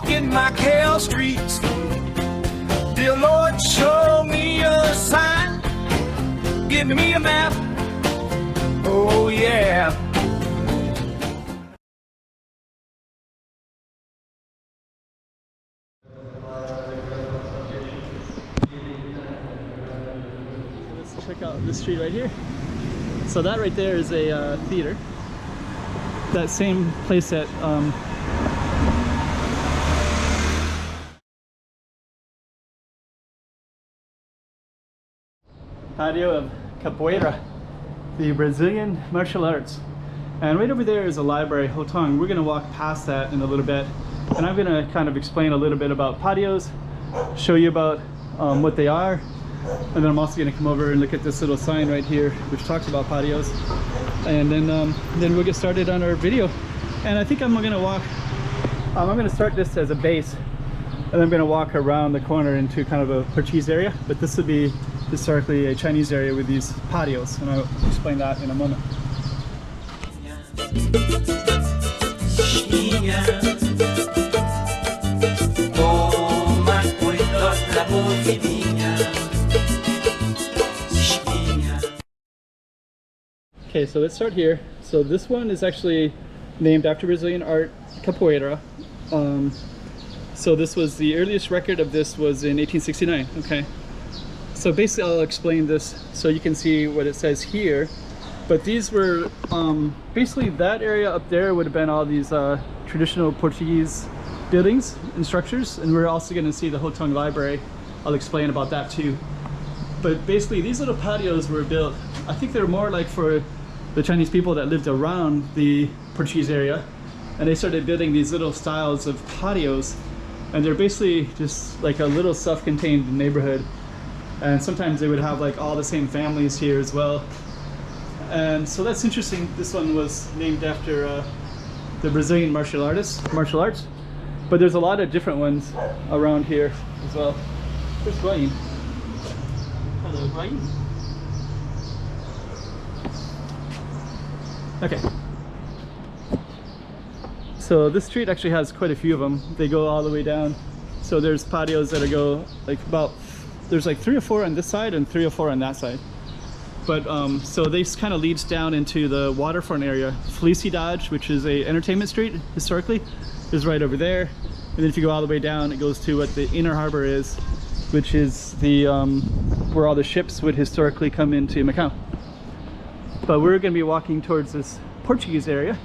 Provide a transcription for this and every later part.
Walking Macau Streets. Dear Lord, show me a sign. Give me a map. Oh yeah. Let's check out this street right here. So that right there is a theater. That same place that Patio of Capoeira, the Brazilian martial arts. And right over there is a library, Hotong. We're going to walk past that in a little bit, and I'm going to kind of explain a little bit about patios, show you about what they are, and then I'm also going to come over and look at this little sign right here which talks about patios, and then we'll get started on our video. And I think I'm going to walk, I'm going to start this as a base, and I'm going to walk around the corner into kind of a Portuguese area, but this would be historically a Chinese area with these patios, and I'll explain that in a moment. Okay, so let's start here. So this one is actually named after Brazilian art, capoeira. So this was the earliest record of this was in 1869. Okay. So basically I'll explain this so you can see what it says here. But these were, basically that area up there would have been all these traditional Portuguese buildings and structures. And we're also going to see the Hotong Library. I'll explain about that too. But basically these little patios were built, I think they're more like for the Chinese people that lived around the Portuguese area. And they started building these little styles of patios. And they're basically just like a little self-contained neighborhood. And sometimes they would have like all the same families here as well. And so that's interesting. This one was named after the Brazilian martial arts. But there's a lot of different ones around here as well. There's Guayin. Hello, Guayin. Okay. So this street actually has quite a few of them. They go all the way down. So there's patios that go like about, there's like 3 or 4 on this side and 3 or 4 on that side. But so this kind of leads down into the waterfront area. Felicidade, which is a entertainment street historically, is right over there. And then if you go all the way down, it goes to what the inner harbor is, which is the where all the ships would historically come into Macau. But we're going to be walking towards this Portuguese area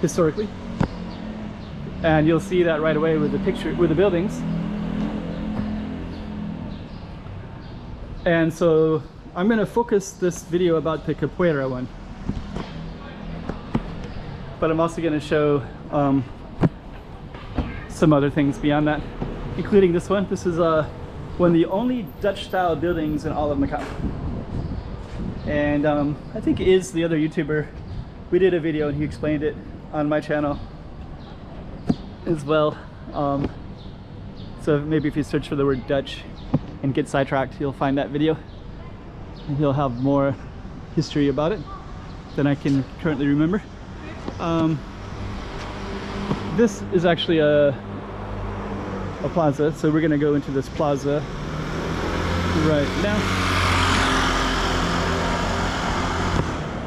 historically, and you'll see that right away with the picture, with the buildings. And so I'm going to focus this video about the capoeira one, but I'm also going to show some other things beyond that, including this one. This is one of the only Dutch style buildings in all of Macau. And I think Iz, the other YouTuber, we did a video and he explained it on my channel as well. So maybe if you search for the word Dutch and get sidetracked, you'll find that video. And he'll have more history about it than I can currently remember. This is actually a plaza, so we're gonna go into this plaza right now.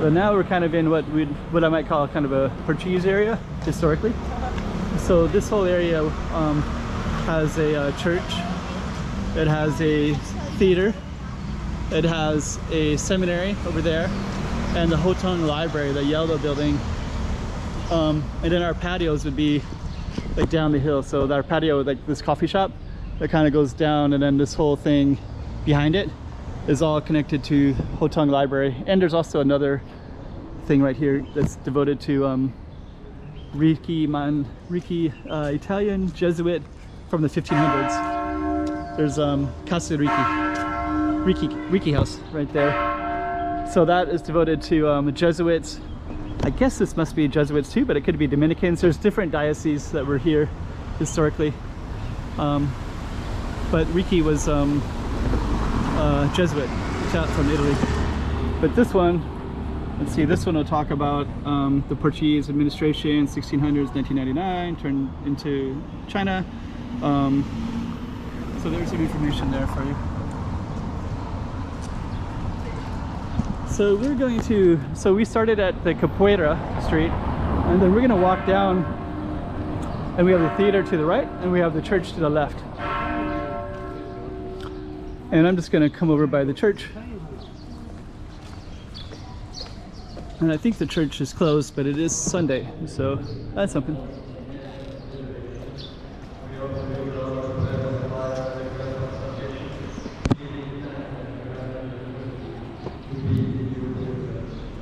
But now we're kind of in what I might call kind of a Portuguese area historically. So this whole area has a church, it has a theater, it has a seminary over there, and the Hotong Library, the yellow building. And then our patios would be like down the hill. So our patio, like this coffee shop, that kind of goes down, and then this whole thing behind it is all connected to Hotong Library. And there's also another thing right here that's devoted to Italian Jesuit from the 1500s. There's Casa Ricci house right there. So that is devoted to Jesuits. I guess this must be Jesuits too, but it could be Dominicans. There's different dioceses that were here historically. But Ricci was Jesuit from Italy. But this one Let's see, this one will talk about the Portuguese administration, 1600s, 1999, turned into China. So there's some information there for you. So we're going to, so we started at the Capoeira Street, and then we're going to walk down, and we have the theater to the right, and we have the church to the left. And I'm just going to come over by the church. And I think the church is closed, but it is Sunday, so that's something.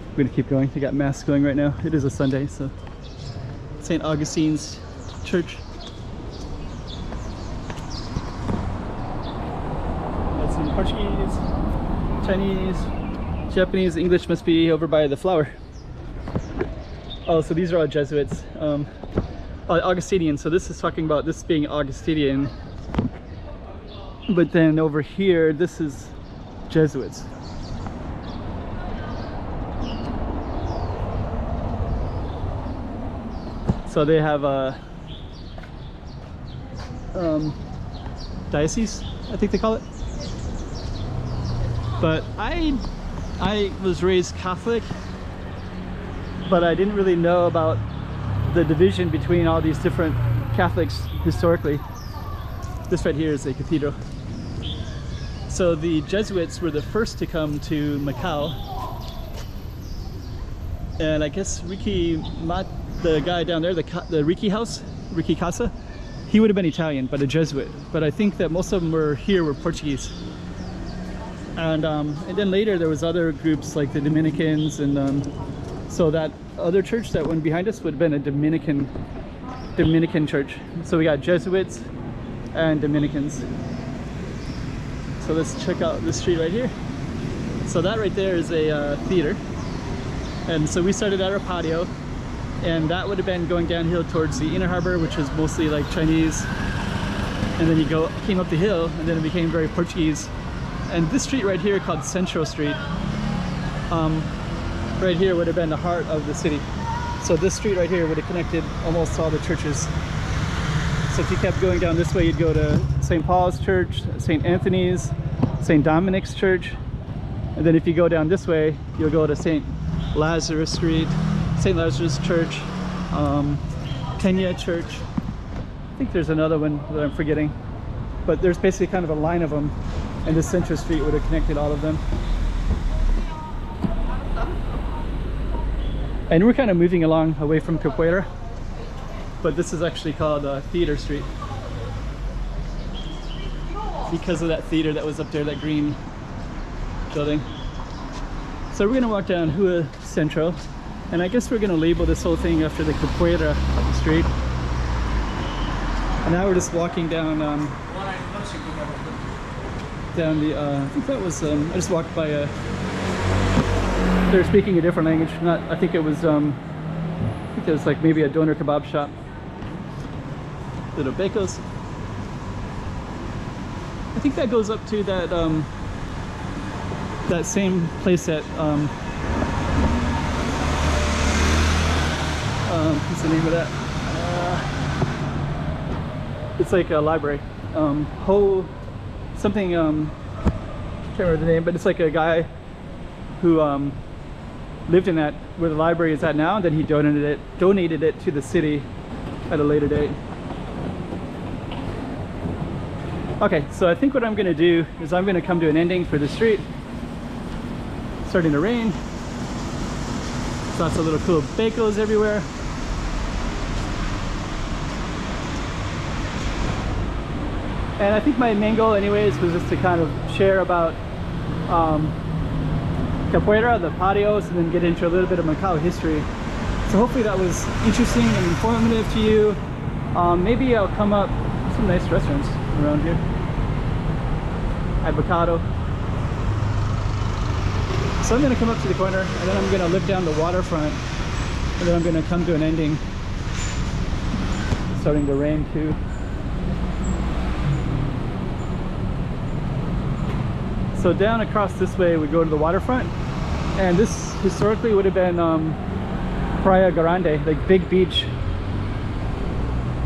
I'm gonna keep going. They got mass going right now. It is a Sunday, so St. Augustine's Church. That's in Portuguese, Chinese, Japanese. English must be over by the flower. Oh, so these are all Jesuits. Augustinian. So this is talking about this being Augustinian, but then over here, this is Jesuits. So they have a diocese, I think they call it. But I was raised Catholic, but I didn't really know about the division between all these different Catholics historically. This right here is a cathedral. So the Jesuits were the first to come to Macau, and I guess the guy down there, the Ricci house, Ricci Casa, he would have been Italian, but a Jesuit. But I think that most of them were Portuguese. And then later there was other groups like the Dominicans, and so that other church that went behind us would have been a Dominican church. So we got Jesuits and Dominicans. So let's check out this street right here. So that right there is a theater. And so we started at our patio, and that would have been going downhill towards the inner harbor, which is mostly like Chinese. And then you came up the hill, and then it became very Portuguese. And this street right here, called Central Street, right here would have been the heart of the city. So this street right here would have connected almost all the churches. So if you kept going down this way, you'd go to St. Paul's Church, St. Anthony's, St. Dominic's Church. And then if you go down this way, you'll go to St. Lazarus Street, St. Lazarus Church, Kenya Church. I think there's another one that I'm forgetting. But there's basically kind of a line of them, and this Central Street would have connected all of them. And we're kind of moving along away from Capoeira, but this is actually called Theater Street because of that theater that was up there, that green building. So we're gonna walk down Rua Central, and I guess we're gonna label this whole thing after the Capoeira Street. And now we're just walking down the I think that was I just walked by they're speaking a different language. I think it was like maybe a doner kebab shop. Little becos. I think that goes up to that that same place that what's the name of that? It's like a library. Something can't remember the name, but it's like a guy who lived in that where the library is at now, and then he donated it to the city at a later date. Okay, so I think what I'm going to do is I'm going to come to an ending for the street. It's starting to rain. There's lots of little cool becos everywhere. And I think my main goal anyways was just to kind of share about Capoeira, the patios, and then get into a little bit of Macau history. So hopefully that was interesting and informative to you. Maybe I'll come up some nice restaurants around here. Avocado. So I'm going to come up to the corner, and then I'm going to live down the waterfront, and then I'm going to come to an ending. It's starting to rain too. So down across this way we go to the waterfront, And this historically would have been Praia Grande, like big beach,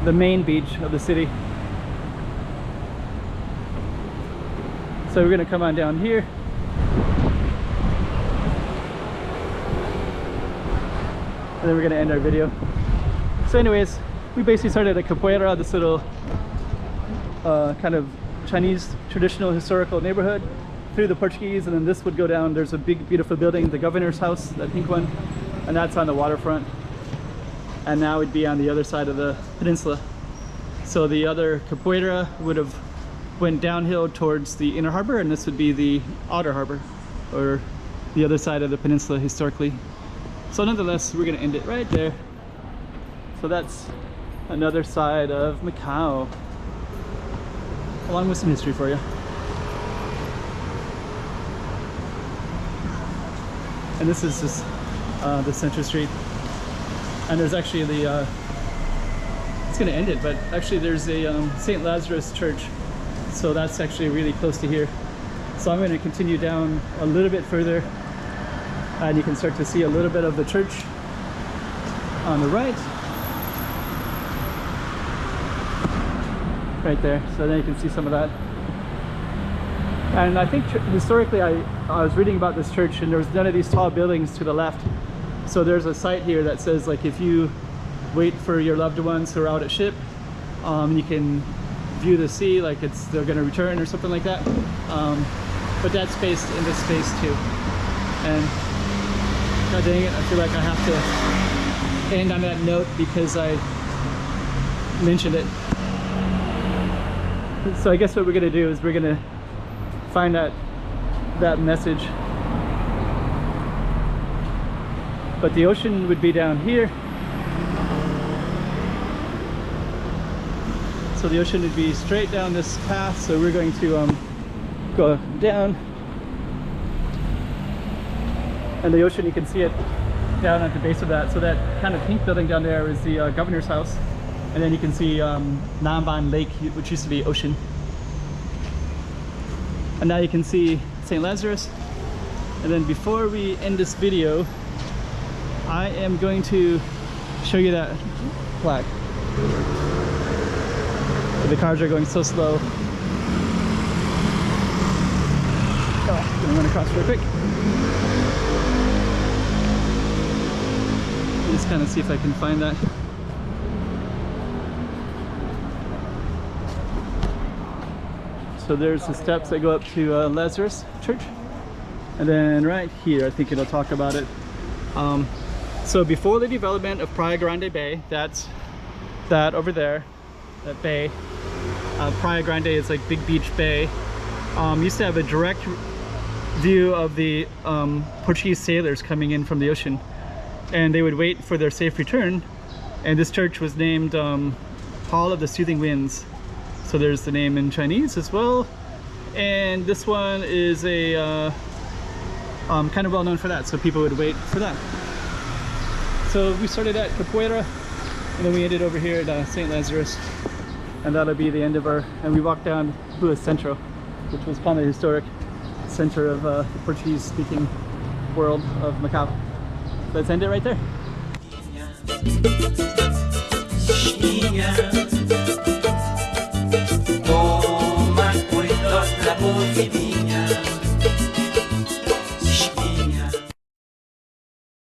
the main beach of the city. So we're gonna come on down here. And then we're gonna end our video. So anyways, we basically started at Capoeira, this little kind of Chinese traditional historical neighborhood, through the Portuguese, and then this would go down. There's a big beautiful building, the governor's house, that pink one, and that's on the waterfront. And now it'd be on the other side of the peninsula. So the other Capoeira would have went downhill towards the inner harbor, and this would be the outer harbor, or the other side of the peninsula historically. So nonetheless, we're gonna end it right there. So that's another side of Macau, along with some history for you. And this is just the Central Street. And there's actually the, it's gonna end it, but actually there's a St. Lazarus Church. So that's actually really close to here. So I'm gonna continue down a little bit further, and you can start to see a little bit of the church on the right. Right there, so then you can see some of that. And I think historically I was reading about this church, and there was none of these tall buildings to the left. So there's a site here that says, like, if you wait for your loved ones who are out at ship, you can view the sea, like they're going to return or something like that. But that's based in this space too. And god dang it, I feel like I have to end on that note because I mentioned it. So I guess what we're going to do is we're going to find that message. But the ocean would be down here. So the ocean would be straight down this path. So we're going to go down. And the ocean, you can see it down at the base of that. So that kind of pink building down there is the governor's house. And then you can see Namban Lake, which used to be ocean. And now you can see St. Lazarus. And then before we end this video, I am going to show you that plaque. The cars are going so slow. Oh, I'm going to cross real quick. Just kind of see if I can find that. So there's the steps that go up to Lazarus Church. And then right here, I think it'll talk about it. So before the development of Praia Grande Bay, that's that over there, that bay. Praia Grande is like Big Beach Bay. Used to have a direct view of the Portuguese sailors coming in from the ocean. And they would wait for their safe return. And this church was named Hall of the Soothing Winds. So there's the name in Chinese as well. And this one is a kind of well known for that, so people would wait for that. So we started at Capoeira, and then we ended over here at St. Lazarus. And that'll be the end of our, and we walked down Rua Centro, which was kind of the historic center of the Portuguese speaking world of Macau. Let's end it right there. Toma cuidado la posibilidad.